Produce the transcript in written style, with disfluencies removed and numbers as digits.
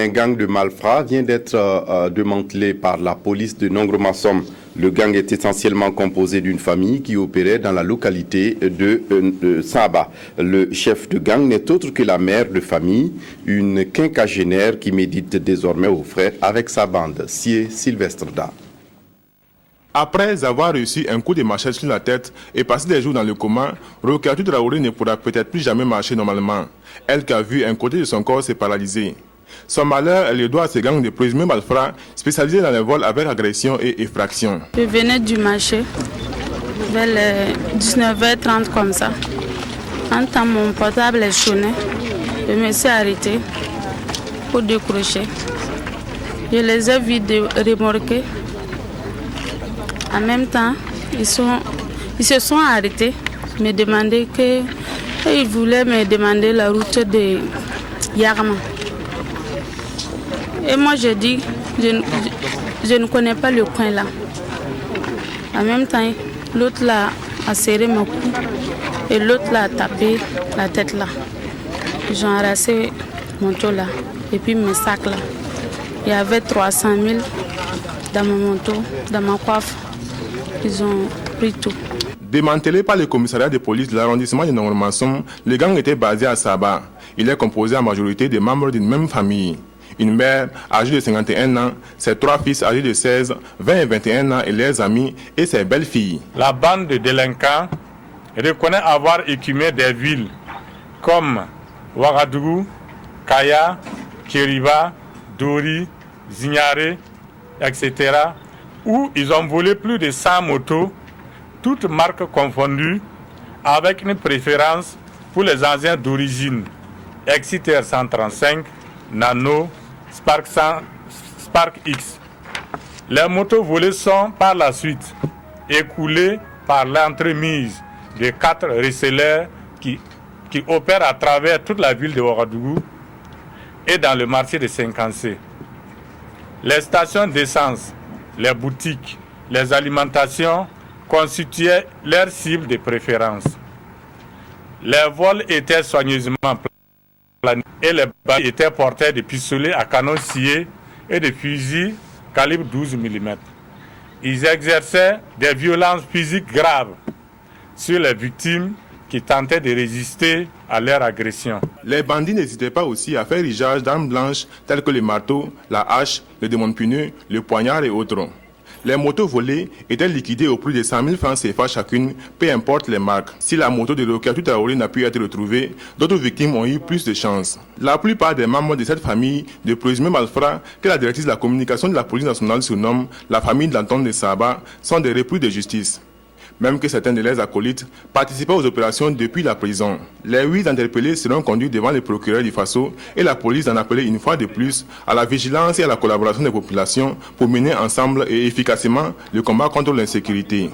Un gang de malfrats vient d'être démantelé par la police de Nongro-Massom. Le gang est essentiellement composé d'une famille qui opérait dans la localité de Saba. Le chef de gang n'est autre que la mère de famille, une quinquagénaire qui médite désormais au frère avec sa bande. Sié Sylvestre Da. Après avoir reçu un coup de machette sur la tête et passé des jours dans le coma, Rokatou Traoré ne pourra peut-être plus jamais marcher normalement. Elle qui a vu un côté de son corps se paralyser. Son malheur, elle le doit à ce gang de présumés malfrats spécialisés dans les vols avec agression et effraction. Je venais du marché vers les 19h30 comme ça. En temps, mon portable est sonné. Je me suis arrêtée pour décrocher. Je les ai vus remorquer. En même temps, ils se sont arrêtés, ils voulaient me demander la route de Yarma. Et moi, je dis, je ne connais pas le coin là. En même temps, l'autre là a serré mon cou et l'autre là a tapé la tête là. Ils ont arraché mon manteau là et puis mes sacs là. Il y avait 300 000 dans mon manteau, dans ma coiffe. Ils ont pris tout. Démantelé par le commissariat de police de l'arrondissement de Nongro-Massom, le gang était basé à Saba. Il est composé en majorité de membres d'une même famille. Une mère âgée de 51 ans, ses trois fils âgés de 16, 20 et 21 ans et leurs amis et ses belles-filles. La bande de délinquants reconnaît avoir écumé des villes comme Ouagadougou, Kaya, Kiriba, Dori, Zignare, etc. où ils ont volé plus de 100 motos, toutes marques confondues, avec une préférence pour les engins d'origine Exciter 135, Nano, Spark X. Les motos volées sont par la suite écoulées par l'entremise de 4 resellers qui opèrent à travers toute la ville de Ouagadougou et dans le marché de Saint-Cancé. Les stations d'essence, les boutiques, les alimentations constituaient leur cible de préférence. Les vols étaient soigneusement planifiés et les balles étaient portées de pistolets à canon scié et de fusils calibre 12 mm. Ils exerçaient des violences physiques graves sur les victimes qui tentaient de résister à leur agression. Les bandits n'hésitaient pas aussi à faire usage d'armes blanches telles que le marteau, la hache, le démonte-pneus, le poignard et autres. Les motos volées étaient liquidées au prix de 100 000 francs CFA chacune, peu importe les marques. Si la moto de Rokatou Traoré n'a pu être retrouvée, d'autres victimes ont eu plus de chance. La plupart des membres de cette famille de présumés malfrats que la directrice de la communication de la police nationale surnomme la famille d'Anton de Saba sont des repris de justice. Même que certains de leurs acolytes participaient aux opérations depuis la prison. Les 8 interpellés seront conduits devant le procureur du Faso et la police en appelait une fois de plus à la vigilance et à la collaboration des populations pour mener ensemble et efficacement le combat contre l'insécurité.